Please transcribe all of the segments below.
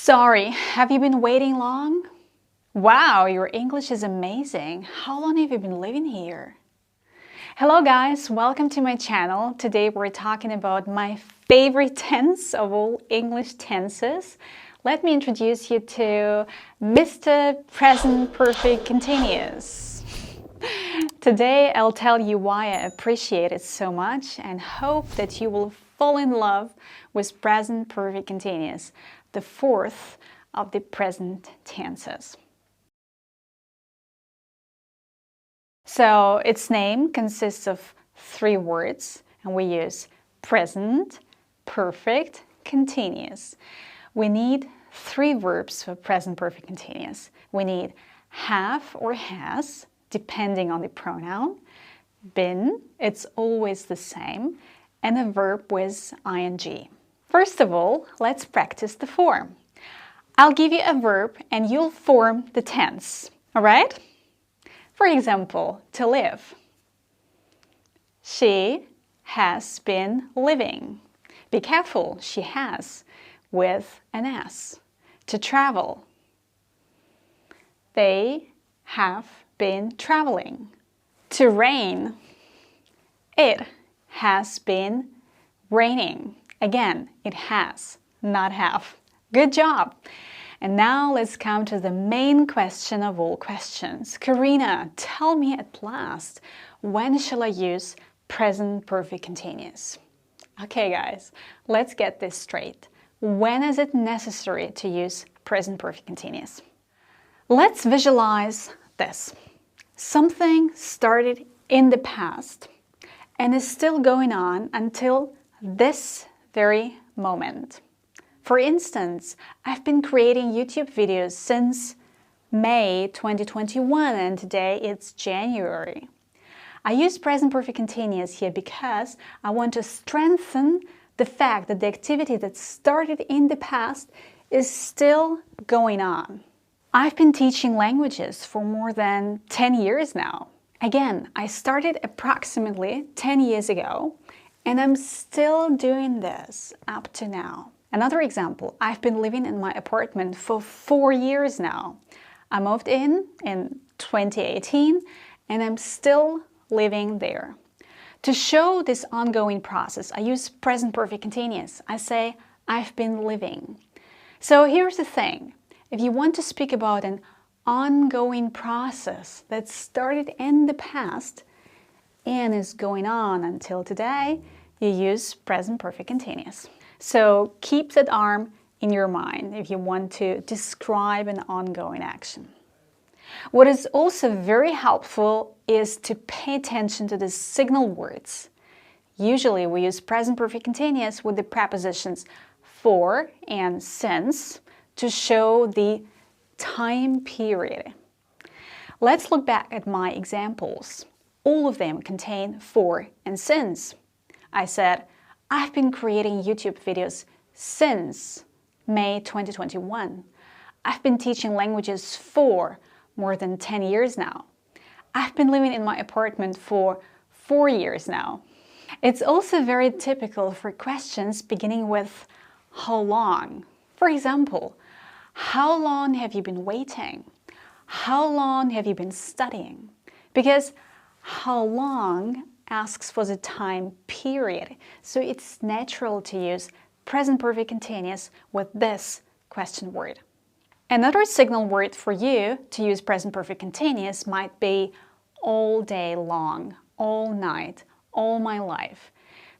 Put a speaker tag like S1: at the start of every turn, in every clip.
S1: Sorry, have you been waiting long? Wow, your English is amazing. How long have you been living here? Hello guys, welcome to my channel. Today we're talking about my favorite tense of all English tenses. Let me introduce you to Mr. Present Perfect Continuous. Today I'll tell you why I appreciate it so much and hope that you will fall in love with Present Perfect Continuous, the fourth of the present tenses. So its name consists of three words, and we use present, perfect, continuous. We need three verbs for present perfect continuous. We need have or has, depending on the pronoun, been, it's always the same, and a verb with ing. First of all, let's practice the form. I'll give you a verb and you'll form the tense, all right? For example, to live. She has been living. Be careful, she has, with an S. To travel. They have been traveling. To rain. It has been raining. Again, it has, not have. Good job! And now let's come to the main question of all questions. Karina, tell me at last, when shall I use present perfect continuous? Okay guys, let's get this straight. When is it necessary to use present perfect continuous? Let's visualize this. Something started in the past and is still going on until this very moment. For instance, I've been creating YouTube videos since May 2021 and today it's January. I use present perfect continuous here because I want to strengthen the fact that the activity that started in the past is still going on. I've been teaching languages for more than 10 years now. Again, I started approximately 10 years ago and I'm still doing this up to now. Another example, I've been living in my apartment for 4 years now. I moved in 2018 and I'm still living there. To show this ongoing process, I use present perfect continuous. I say, I've been living. So here's the thing. If you want to speak about an ongoing process that started in the past and is going on until today, you use present perfect continuous. So keep that arm in your mind if you want to describe an ongoing action. What is also very helpful is to pay attention to the signal words. Usually we use present perfect continuous with the prepositions for and since to show the time period. Let's look back at my examples. All of them contain for and since. I said, I've been creating YouTube videos since May 2021. I've been teaching languages for more than 10 years now. I've been living in my apartment for 4 years now. It's also very typical for questions beginning with how long. For example, how long have you been waiting? How long have you been studying? Because how long asks for the time period, so it's natural to use present perfect continuous with this question word. Another signal word for you to use present perfect continuous might be all day long, all night, all my life.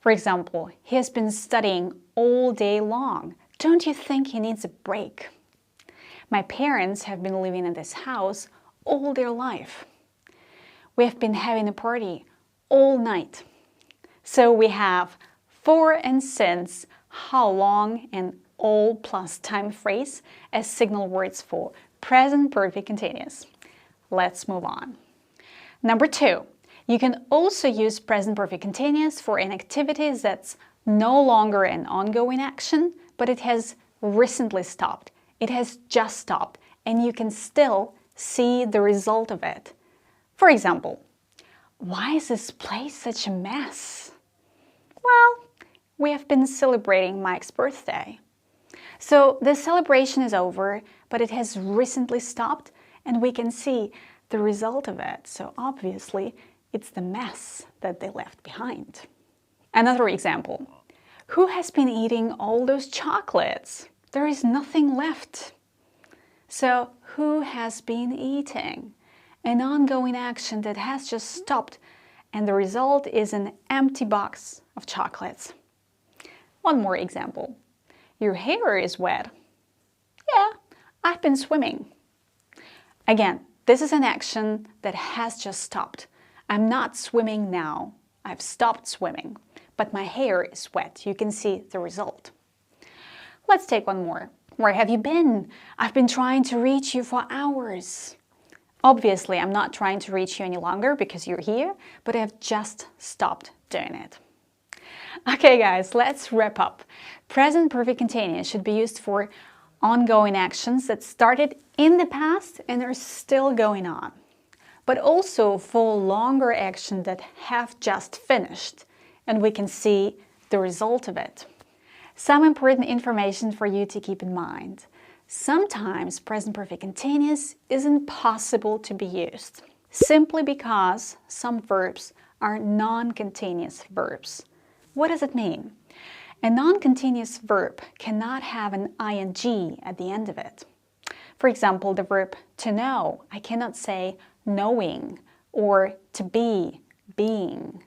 S1: For example, he has been studying all day long. Don't you think he needs a break? My parents have been living in this house all their life. We have been having a party all night. So we have for and since, how long, and all plus time phrase as signal words for present perfect continuous. Let's move on. Number 2, you can also use present perfect continuous for an activity that's no longer an ongoing action, but it has recently stopped. It has just stopped, and you can still see the result of it. For example, why is this place such a mess? Well, we have been celebrating Mike's birthday. So the celebration is over, but it has recently stopped and we can see the result of it. So obviously, it's the mess that they left behind. Another example. Who has been eating all those chocolates? There is nothing left. So who has been eating? An ongoing action that has just stopped, and the result is an empty box of chocolates. One more example. Your hair is wet. Yeah, I've been swimming. Again, this is an action that has just stopped. I'm not swimming now. I've stopped swimming, but my hair is wet. You can see the result. Let's take one more. Where have you been? I've been trying to reach you for hours. Obviously, I'm not trying to reach you any longer because you're here, but I've just stopped doing it. Okay, guys, let's wrap up. Present perfect continuous should be used for ongoing actions that started in the past and are still going on, but also for longer actions that have just finished, and we can see the result of it. Some important information for you to keep in mind. Sometimes present perfect continuous isn't possible to be used, simply because some verbs are non-continuous verbs. What does it mean? A non-continuous verb cannot have an ing at the end of it. For example, the verb to know, I cannot say knowing, or to be, being.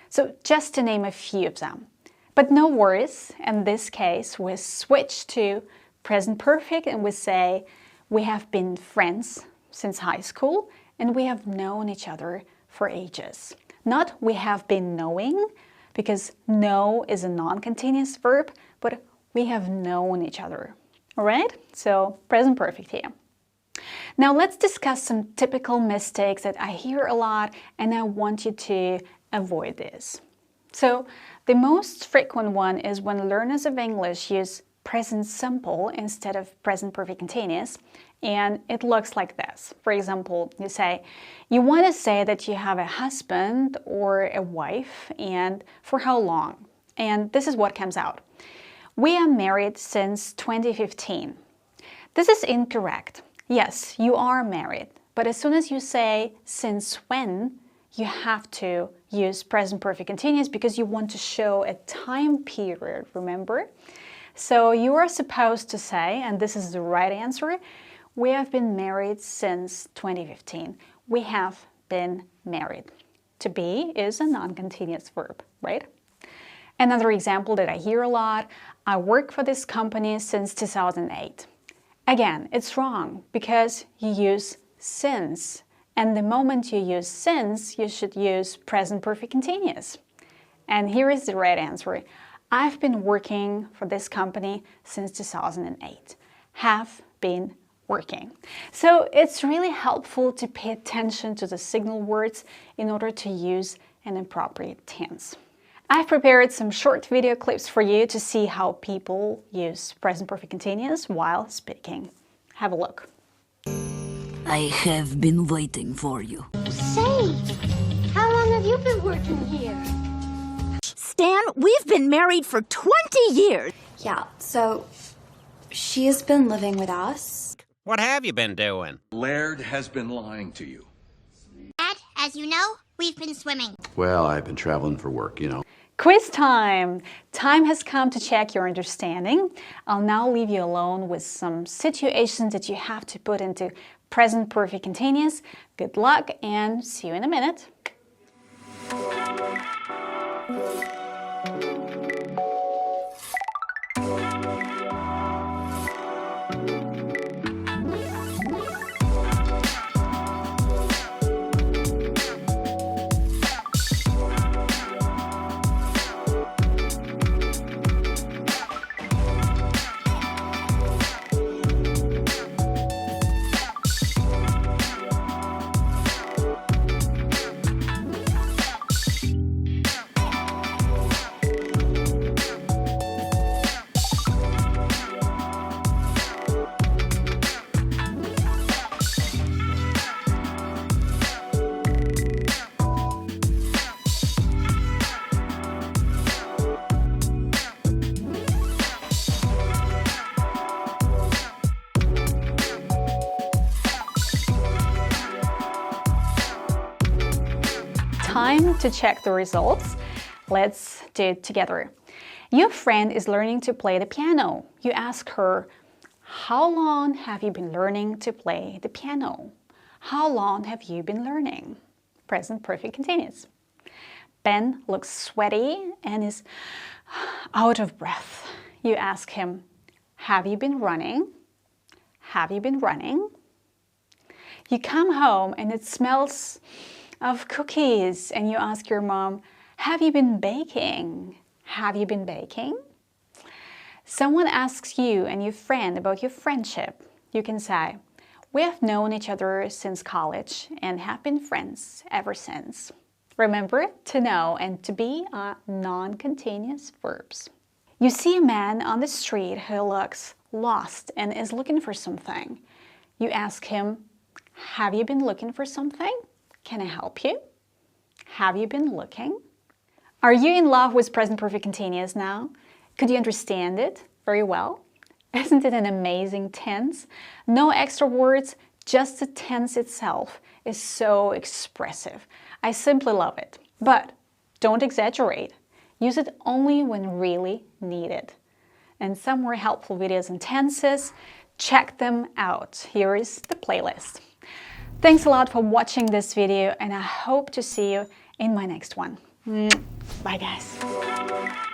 S1: So just to name a few of them. But no worries, in this case we switch to present perfect and we say we have been friends since high school and we have known each other for ages. Not we have been knowing, because know is a non-continuous verb, but we have known each other. All right? So present perfect here. Now let's discuss some typical mistakes that I hear a lot and I want you to avoid this. So the most frequent one is when learners of English use present simple instead of present perfect continuous, and it looks like this. For example, you say, you want to say that you have a husband or a wife, and for how long? And this is what comes out. We are married since 2015. This is incorrect. Yes, you are married, but as soon as you say since when, you have to use present perfect continuous because you want to show a time period, remember? So you are supposed to say, and this is the right answer, we have been married since 2015. We have been married. To be is a non-continuous verb, right? Another example that I hear a lot, I work for this company since 2008. Again, it's wrong because you use since. And the moment you use since, you should use present perfect continuous. And here is the right answer. I've been working for this company since 2008. Have been working. So it's really helpful to pay attention to the signal words in order to use an appropriate tense. I've prepared some short video clips for you to see how people use present perfect continuous while speaking. Have a look.
S2: I have been waiting for you.
S3: Say, how long have you been working here?
S2: Stan, we've been married for 20 years.
S4: Yeah, so she has been living with us.
S5: What have you been doing?
S6: Laird has been lying to you.
S3: Dad, as you know, we've been swimming.
S7: Well, I've been traveling for work, you know.
S1: Quiz time! Time has come to check your understanding. I'll now leave you alone with some situations that you have to put into present perfect continuous. Good luck and see you in a minute. time to check the results. Let's do it together. Your friend is learning to play the piano. You ask her, how long have you been learning to play the piano? How long have you been learning? Present perfect continuous. Ben looks sweaty and is out of breath. You ask him, have you been running? Have you been running? You come home and it smells of cookies and you ask your mom, have you been baking? Have you been baking? Someone asks you and your friend about your friendship. You can say, we have known each other since college and have been friends ever since. Remember, to know and to be are non-continuous verbs. You see a man on the street who looks lost and is looking for something. You ask him, have you been looking for something? Can I help you? Have you been looking? Are you in love with present perfect continuous now? Could you understand it very well? Isn't it an amazing tense? No extra words, just the tense itself is so expressive. I simply love it. But don't exaggerate. Use it only when really needed. And some more helpful videos on tenses, check them out. Here is the playlist. Thanks a lot for watching this video and I hope to see you in my next one. Bye guys.